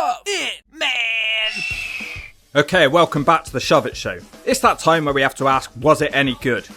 Shove It, man! Okay, welcome back to the Shove It Show. It's that time where we have to ask, was it any good?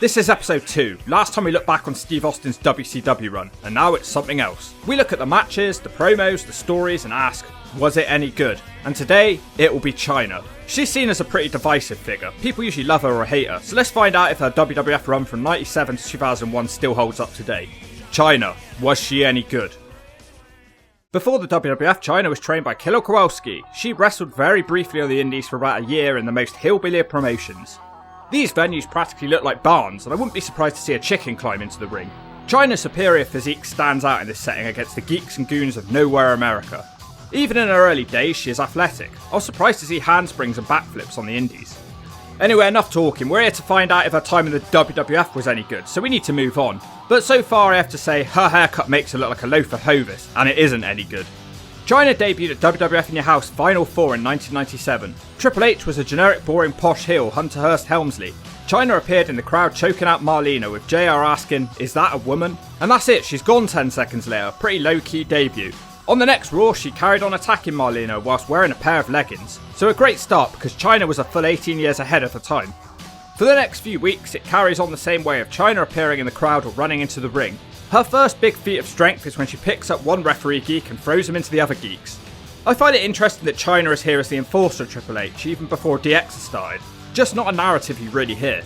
This is episode 2. Last time we looked back on Steve Austin's WCW run, and now it's something else. We look at the matches, the promos, the stories, and ask, was it any good? And today, it will be Chyna. She's seen as a pretty divisive figure. People usually love her or hate her, so let's find out if her WWF run from 97 to 2001 still holds up today. Chyna, was she any good? Before the WWF, Chyna was trained by Killer Kowalski. She wrestled very briefly on the indies for about a year in the most hillbilly of promotions. These venues practically look like barns, and I wouldn't be surprised to see a chicken climb into the ring. Chyna's superior physique stands out in this setting against the geeks and goons of nowhere America. Even in her early days, she is athletic. I was surprised to see handsprings and backflips on the indies. Anyway, enough talking. We're here to find out if her time in the WWF was any good, so we need to move on. But so far I have to say, her haircut makes her look like a loaf of Hovis, and it isn't any good. Chyna debuted at WWF In Your House Final 4 in 1997. Triple H was a generic boring posh heel, Hunter Hearst Helmsley. Chyna appeared in the crowd choking out Marlena with JR asking, is that a woman? And that's it, she's gone 10 seconds later, pretty low key debut. On the next Raw, she carried on attacking Marlena whilst wearing a pair of leggings. So a great start because Chyna was a full 18 years ahead of her time. For the next few weeks, it carries on the same way of Chyna appearing in the crowd or running into the ring. Her first big feat of strength is when she picks up one referee geek and throws him into the other geeks. I find it interesting that Chyna is here as the enforcer of Triple H even before DX has started. Just not a narrative you really hear.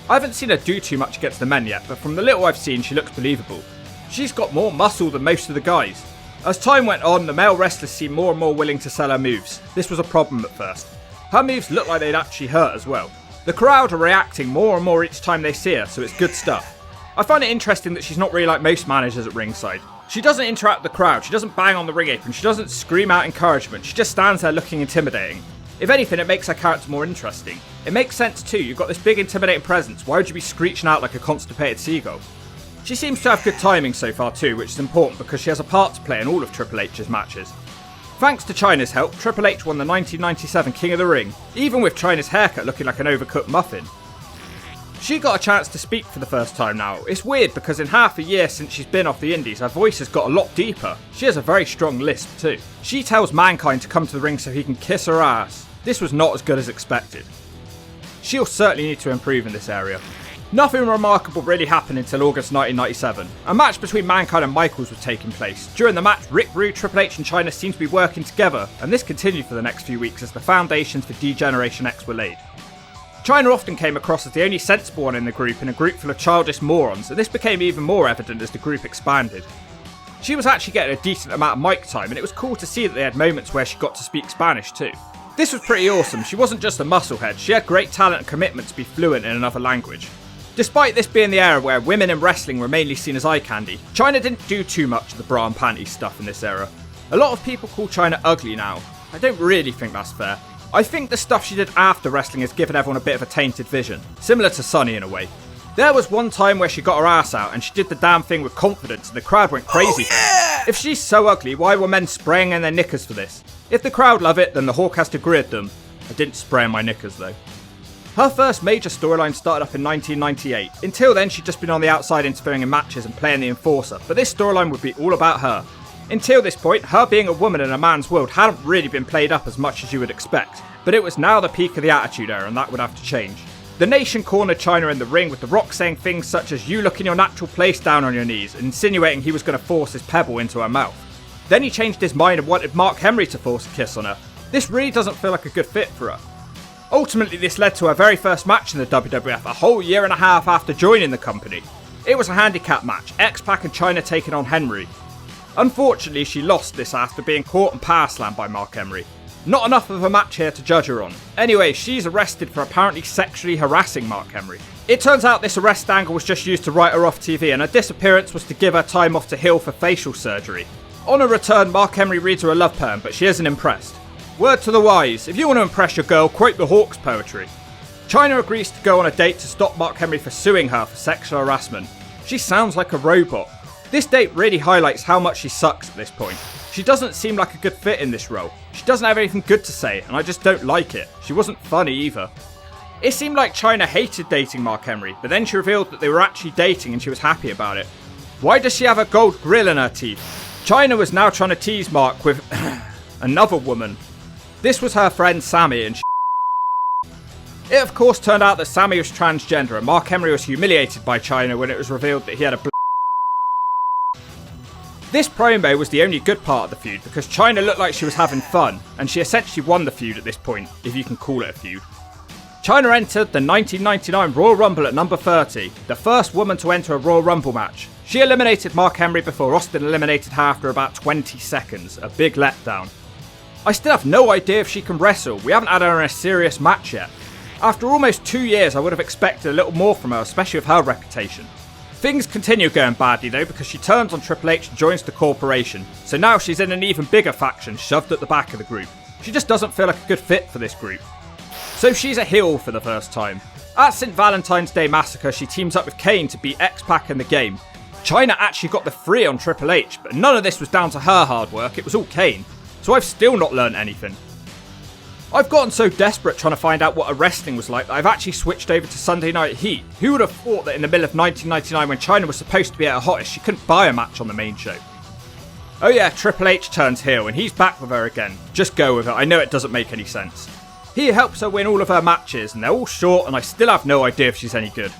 I haven't seen her do too much against the men yet, but from the little I've seen she looks believable. She's got more muscle than most of the guys. As time went on, the male wrestlers seemed more and more willing to sell her moves. This was a problem at first. Her moves looked like they'd actually hurt as well. The crowd are reacting more and more each time they see her, so it's good stuff. I find it interesting that she's not really like most managers at ringside. She doesn't interact with the crowd, she doesn't bang on the ring apron, she doesn't scream out encouragement, she just stands there looking intimidating. If anything, it makes her character more interesting. It makes sense too, you've got this big intimidating presence, why would you be screeching out like a constipated seagull? She seems to have good timing so far too, which is important because she has a part to play in all of Triple H's matches. Thanks to Chyna's help, Triple H won the 1997 King of the Ring, even with Chyna's haircut looking like an overcooked muffin. She got a chance to speak for the first time now. It's weird because in half a year since she's been off the indies, her voice has got a lot deeper. She has a very strong lisp too. She tells Mankind to come to the ring so he can kiss her ass. This was not as good as expected. She'll certainly need to improve in this area. Nothing remarkable really happened until August 1997. A match between Mankind and Michaels was taking place. During the match, Rick Rude, Triple H and Chyna seemed to be working together, and this continued for the next few weeks as the foundations for D-Generation X were laid. Chyna often came across as the only sensible one in the group in a group full of childish morons, and this became even more evident as the group expanded. She was actually getting a decent amount of mic time, and it was cool to see that they had moments where she got to speak Spanish too. This was pretty awesome. She wasn't just a musclehead, she had great talent and commitment to be fluent in another language. Despite this being the era where women in wrestling were mainly seen as eye candy, Chyna didn't do too much of the bra and panties stuff in this era. A lot of people call Chyna ugly now. I don't really think that's fair. I think the stuff she did after wrestling has given everyone a bit of a tainted vision, similar to Sunny in a way. There was one time where she got her ass out and she did the damn thing with confidence and the crowd went crazy for her. If she's so ugly, why were men spraying in their knickers for this? If the crowd love it, then the Hawk has to agree with them. I didn't spray in my knickers though. Her first major storyline started up in 1998. Until then, she'd just been on the outside interfering in matches and playing the enforcer, but this storyline would be all about her. Until this point, her being a woman in a man's world hadn't really been played up as much as you would expect, but it was now the peak of the Attitude Era and that would have to change. The Nation cornered Chyna in the ring with The Rock saying things such as you look in your natural place down on your knees, and insinuating he was going to force his pebble into her mouth. Then he changed his mind and wanted Mark Henry to force a kiss on her. This really doesn't feel like a good fit for her. Ultimately, this led to her very first match in the WWF a whole year and a half after joining the company. It was a handicap match, X-Pac and Chyna taking on Henry. Unfortunately, she lost this after being caught and power slammed by Mark Henry. Not enough of a match here to judge her on. Anyway, she's arrested for apparently sexually harassing Mark Henry. It turns out this arrest angle was just used to write her off TV, and her disappearance was to give her time off to heal for facial surgery. On her return, Mark Henry reads her a love poem, but she isn't impressed. Word to the wise, if you want to impress your girl, quote the Hawk's poetry. Chyna agrees to go on a date to stop Mark Henry for suing her for sexual harassment. She sounds like a robot. This date really highlights how much she sucks at this point. She doesn't seem like a good fit in this role. She doesn't have anything good to say, and I just don't like it. She wasn't funny either. It seemed like Chyna hated dating Mark Henry, but then she revealed that they were actually dating and she was happy about it. Why does she have a gold grill in her teeth? Chyna was now trying to tease Mark with another woman. This was her friend Sammy, and it of course turned out that Sammy was transgender, and Mark Henry was humiliated by Chyna when it was revealed that he had a This promo was the only good part of the feud because Chyna looked like she was having fun, and she essentially won the feud at this point, if you can call it a feud. Chyna entered the 1999 Royal Rumble at number 30, the first woman to enter a Royal Rumble match. She eliminated Mark Henry before Austin eliminated her after about 20 seconds, a big letdown. I still have no idea if she can wrestle, we haven't had her in a serious match yet. After almost 2 years I would have expected a little more from her, especially with her reputation. Things continue going badly though because she turns on Triple H and joins the corporation, so now she's in an even bigger faction shoved at the back of the group. She just doesn't feel like a good fit for this group. So she's a heel for the first time. At St. Valentine's Day Massacre she teams up with Kane to beat X-Pac in the game. Chyna actually got the free on Triple H, but none of this was down to her hard work, it was all Kane. So I've still not learned anything. I've gotten so desperate trying to find out what a wrestling was like that I've actually switched over to Sunday Night Heat. Who would have thought that in the middle of 1999 when Chyna was supposed to be at her hottest, she couldn't buy a match on the main show. Oh yeah, Triple H turns heel and he's back with her again. Just go with it, I know it doesn't make any sense. He helps her win all of her matches and they're all short and I still have no idea if she's any good.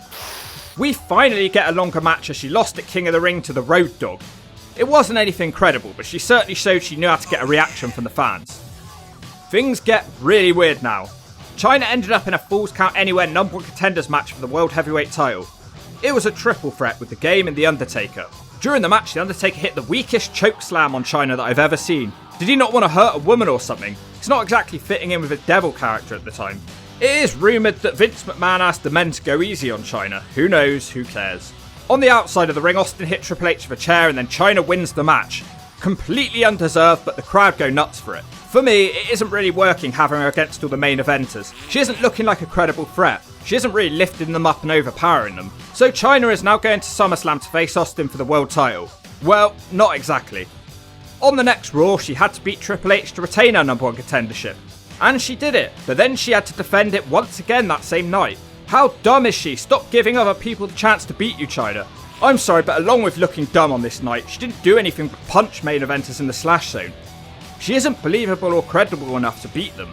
We finally get a longer match as she lost at King of the Ring to the Road Dogg. It wasn't anything incredible, but she certainly showed she knew how to get a reaction from the fans. Things get really weird now. Chyna ended up in a Falls Count Anywhere number 1 contenders match for the World Heavyweight title. It was a triple threat with the Game and The Undertaker. During the match, The Undertaker hit the weakest choke slam on Chyna that I've ever seen. Did he not want to hurt a woman or something? It's not exactly fitting in with a devil character at the time. It is rumoured that Vince McMahon asked the men to go easy on Chyna. Who knows, who cares. On the outside of the ring, Austin hit Triple H with a chair and then Chyna wins the match. Completely undeserved, but the crowd go nuts for it. For me, it isn't really working having her against all the main eventers. She isn't looking like a credible threat. She isn't really lifting them up and overpowering them. So Chyna is now going to SummerSlam to face Austin for the world title. Well, not exactly. On the next Raw, she had to beat Triple H to retain her number 1 contendership. And she did it, but then she had to defend it once again that same night. How dumb is she? Stop giving other people the chance to beat you, Chyna. I'm sorry, but along with looking dumb on this night, she didn't do anything but punch main eventers in the Slash Zone. She isn't believable or credible enough to beat them.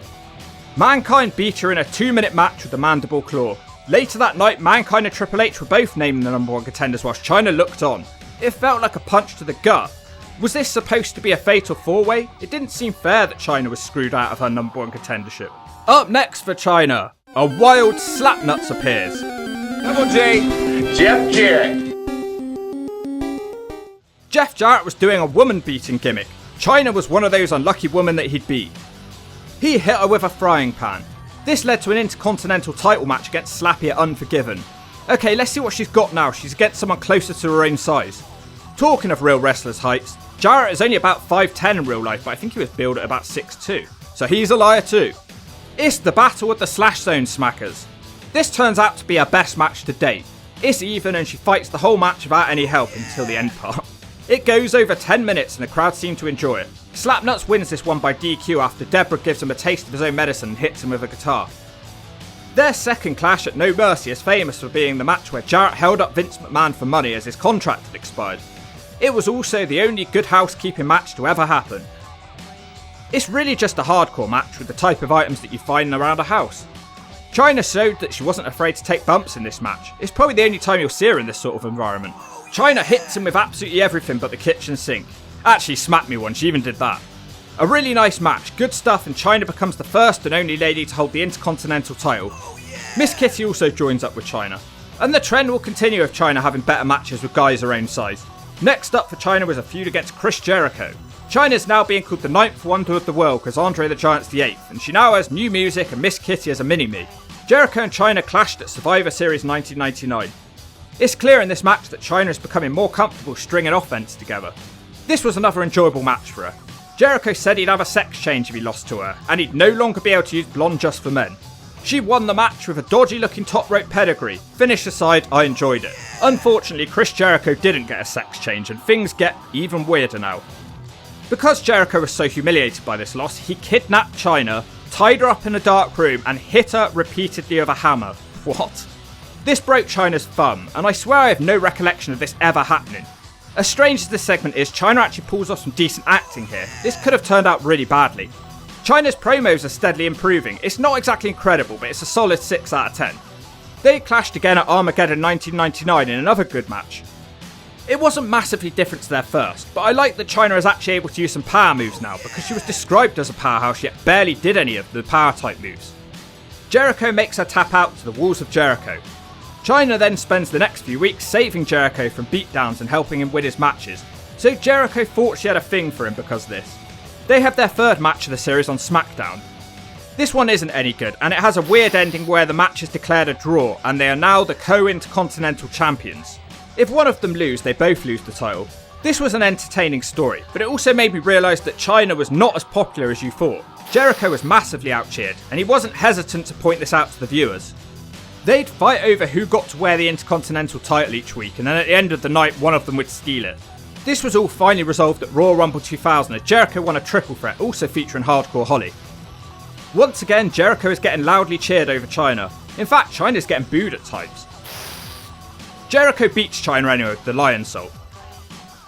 Mankind beat her in a 2-minute match with the Mandible Claw. Later that night, Mankind and Triple H were both named the number 1 contenders whilst Chyna looked on. It felt like a punch to the gut. Was this supposed to be a fatal 4-way? It didn't seem fair that Chyna was screwed out of her number 1 contendership. Up next for Chyna, a wild Slapnuts appears. Double J, Jeff Jarrett. Jeff Jarrett was doing a woman-beating gimmick. Chyna was one of those unlucky women that he'd beat. He hit her with a frying pan. This led to an Intercontinental title match against Slappy at Unforgiven. Okay, let's see what she's got now. She's against someone closer to her own size. Talking of real wrestlers' heights, Jarrett is only about 5'10 in real life, but I think he was billed at about 6'2. So he's a liar too. It's the battle of the Slash Zone Smackers. This turns out to be her best match to date. It's even and she fights the whole match without any help until the end part. It goes over 10 minutes and the crowd seem to enjoy it. Slapnuts wins this one by DQ after Deborah gives him a taste of his own medicine and hits him with a guitar. Their second clash at No Mercy is famous for being the match where Jarrett held up Vince McMahon for money as his contract had expired. It was also the only good housekeeping match to ever happen. It's really just a hardcore match with the type of items that you find around a house. Chyna showed that she wasn't afraid to take bumps in this match. It's probably the only time you'll see her in this sort of environment. Chyna hits him with absolutely everything but the kitchen sink. Actually smacked me one, she even did that. A really nice match, good stuff, and Chyna becomes the first and only lady to hold the Intercontinental title. Miss Kitty also joins up with Chyna. And the trend will continue with Chyna having better matches with guys her own size. Next up for Chyna was a feud against Chris Jericho. Chyna is now being called the 9th wonder of the world because Andre the Giant's the 8th, and she now has new music and Miss Kitty as a mini-me. Jericho and Chyna clashed at Survivor Series 1999. It's clear in this match that Chyna is becoming more comfortable stringing offense together. This was another enjoyable match for her. Jericho said he'd have a sex change if he lost to her, and he'd no longer be able to use Blonde just for men. She won the match with a dodgy looking top rope pedigree. Finish aside, I enjoyed it. Unfortunately, Chris Jericho didn't get a sex change and things get even weirder now. Because Jericho was so humiliated by this loss, he kidnapped Chyna, tied her up in a dark room and hit her repeatedly with a hammer. What? This broke Chyna's thumb, and I swear I have no recollection of this ever happening. As strange as this segment is, Chyna actually pulls off some decent acting here. This could have turned out really badly. Chyna's promos are steadily improving. It's not exactly incredible, but it's a solid 6 out of 10. They clashed again at Armageddon 1999 in another good match. It wasn't massively different to their first, but I like that Chyna is actually able to use some power moves now because she was described as a powerhouse yet barely did any of the power type moves. Jericho makes her tap out to the walls of Jericho. Chyna then spends the next few weeks saving Jericho from beatdowns and helping him win his matches, so Jericho thought she had a thing for him because of this. They have their third match of the series on SmackDown. This one isn't any good, and it has a weird ending where the match is declared a draw and they are now the co-Intercontinental champions. If one of them lose, they both lose the title. This was an entertaining story, but it also made me realise that Chyna was not as popular as you thought. Jericho was massively outcheered, and he wasn't hesitant to point this out to the viewers. They'd fight over who got to wear the Intercontinental title each week, and then at the end of the night one of them would steal it. This was all finally resolved at Royal Rumble 2000 as Jericho won a triple threat, also featuring Hardcore Holly. Once again, Jericho is getting loudly cheered over Chyna. In fact, Chyna's getting booed at times. Jericho beats Chyna anyway with the Lion Salt.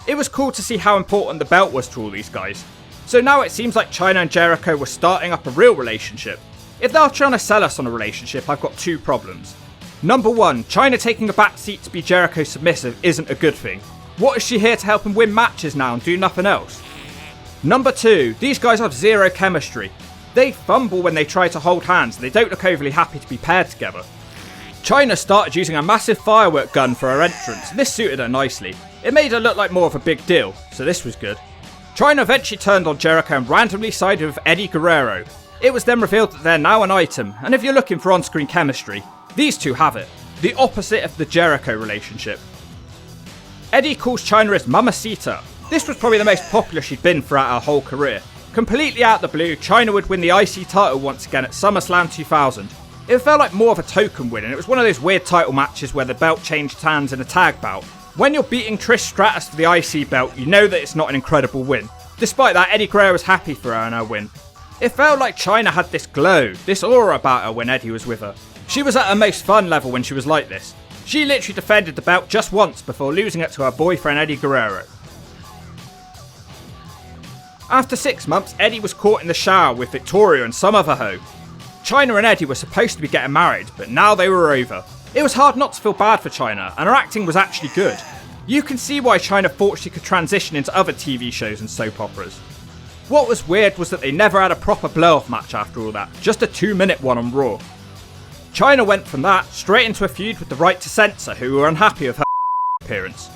It was cool to see how important the belt was to all these guys. So now it seems like Chyna and Jericho were starting up a real relationship. If they're trying to sell us on a relationship, I've got 2 problems. Number 1, Chyna taking a back seat to be Jericho submissive isn't a good thing. What is she here to help him win matches now and do nothing else? Number 2, these guys have zero chemistry. They fumble when they try to hold hands and they don't look overly happy to be paired together. Chyna started using a massive firework gun for her entrance, and this suited her nicely. It made her look like more of a big deal, so this was good. Chyna eventually turned on Jericho and randomly sided with Eddie Guerrero. It was then revealed that they're now an item, and if you're looking for on-screen chemistry, these two have it. The opposite of the Jericho relationship. Eddie calls Chyna his Mamacita. This was probably the most popular she'd been throughout her whole career. Completely out of the blue, Chyna would win the IC title once again at SummerSlam 2000. It felt like more of a token win, and it was one of those weird title matches where the belt changed hands in a tag bout. When you're beating Trish Stratus for the IC belt, you know that it's not an incredible win. Despite that, Eddie Guerrero was happy for her and her win. It felt like Chyna had this glow, this aura about her when Eddie was with her. She was at her most fun level when she was like this. She literally defended the belt just once before losing it to her boyfriend Eddie Guerrero. After 6 months, Eddie was caught in the shower with Victoria and some other hoe. Chyna and Eddie were supposed to be getting married, but now they were over. It was hard not to feel bad for Chyna, and her acting was actually good. You can see why Chyna thought she could transition into other TV shows and soap operas. What was weird was that they never had a proper blow-off match after all that, just a 2-minute one on Raw. Chyna went from that straight into a feud with the Right to Censor, who were unhappy with her appearance.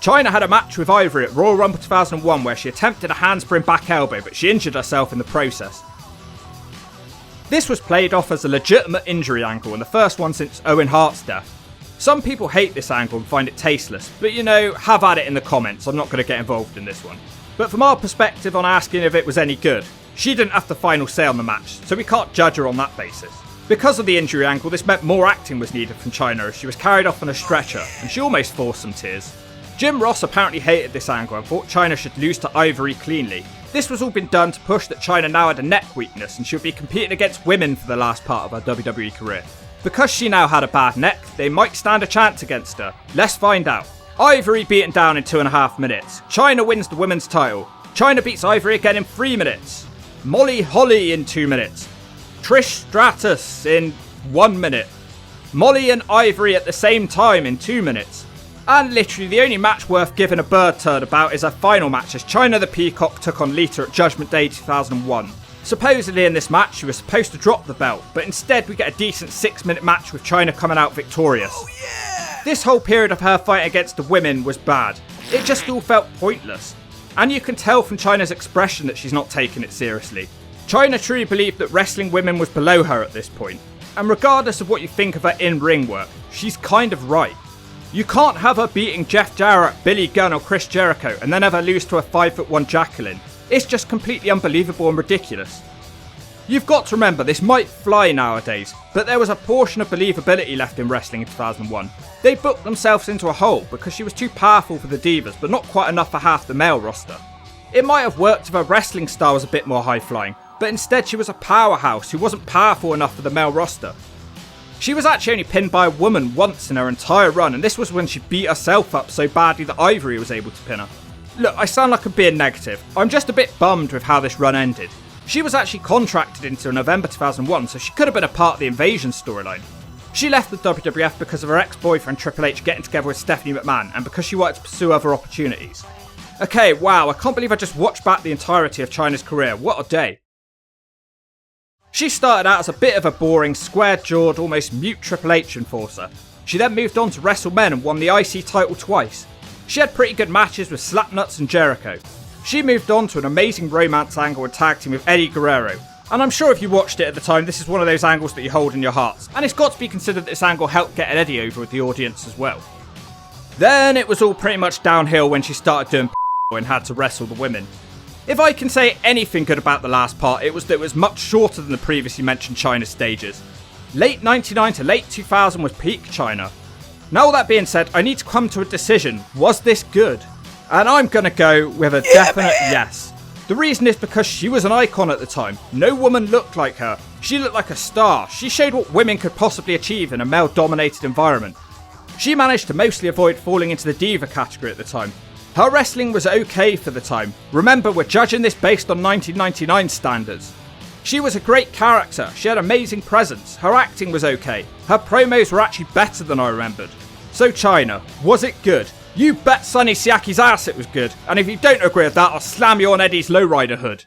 Chyna had a match with Ivory at Royal Rumble 2001 where she attempted a handspring back elbow, but she injured herself in the process. This was played off as a legitimate injury angle and the first one since Owen Hart's death. Some people hate this angle and find it tasteless, but you know, have at it in the comments, I'm not going to get involved in this one. But from our perspective on asking if it was any good, she didn't have the final say on the match, so we can't judge her on that basis. Because of the injury angle, this meant more acting was needed from Chyna as she was carried off on a stretcher, and she almost forced some tears. Jim Ross apparently hated this angle and thought Chyna should lose to Ivory cleanly. This was all been done to push that Chyna now had a neck weakness and she would be competing against women for the last part of her WWE career. Because she now had a bad neck, they might stand a chance against her. Let's find out. Ivory beaten down in 2.5 minutes. Chyna wins the women's title. Chyna beats Ivory again in 3 minutes. Molly Holly in 2 minutes. Trish Stratus in 1 minute. Molly and Ivory at the same time in 2 minutes. And literally the only match worth giving a bird turd about is her final match as Chyna the Peacock took on Lita at Judgment Day 2001. Supposedly in this match she was supposed to drop the belt, but instead we get a decent 6-minute match with Chyna coming out victorious. Oh, yeah! This whole period of her fight against the women was bad. It just all felt pointless. And you can tell from Chyna's expression that she's not taking it seriously. Chyna truly believed that wrestling women was below her at this point. And regardless of what you think of her in-ring work, she's kind of right. You can't have her beating Jeff Jarrett, Billy Gunn or Chris Jericho and then have her lose to a 5'1" Jacqueline. It's just completely unbelievable and ridiculous. You've got to remember this might fly nowadays, but there was a portion of believability left in wrestling in 2001. They booked themselves into a hole because she was too powerful for the divas but not quite enough for half the male roster. It might have worked if her wrestling style was a bit more high-flying, but instead she was a powerhouse who wasn't powerful enough for the male roster. She was actually only pinned by a woman once in her entire run, and this was when she beat herself up so badly that Ivory was able to pin her. Look, I sound like I'm being negative. I'm just a bit bummed with how this run ended. She was actually contracted until November 2001, so she could have been a part of the Invasion storyline. She left the WWF because of her ex-boyfriend Triple H getting together with Stephanie McMahon, and because she wanted to pursue other opportunities. Okay, wow, I can't believe I just watched back the entirety of Chyna's career. What a day. She started out as a bit of a boring, square-jawed, almost mute Triple H enforcer. She then moved on to wrestle men and won the IC title twice. She had pretty good matches with Slapnuts and Jericho. She moved on to an amazing romance angle and tag team with Eddie Guerrero. And I'm sure if you watched it at the time, this is one of those angles that you hold in your hearts. And it's got to be considered that this angle helped get Eddie over with the audience as well. Then it was all pretty much downhill when she started doing and had to wrestle the women. If I can say anything good about the last part, it was that it was much shorter than the previously mentioned Chyna stages. Late 99 to late 2000 was peak Chyna. Now all that being said, I need to come to a decision. Was this good? And I'm gonna go with a definite yes. The reason is because she was an icon at the time. No woman looked like her. She looked like a star. She showed what women could possibly achieve in a male-dominated environment. She managed to mostly avoid falling into the diva category at the time. Her wrestling was okay for the time. Remember, we're judging this based on 1999 standards. She was a great character. She had amazing presence. Her acting was okay. Her promos were actually better than I remembered. So Chyna, was it good? You bet Sonny Siaki's ass it was good. And if you don't agree with that, I'll slam you on Eddie's lowrider hood.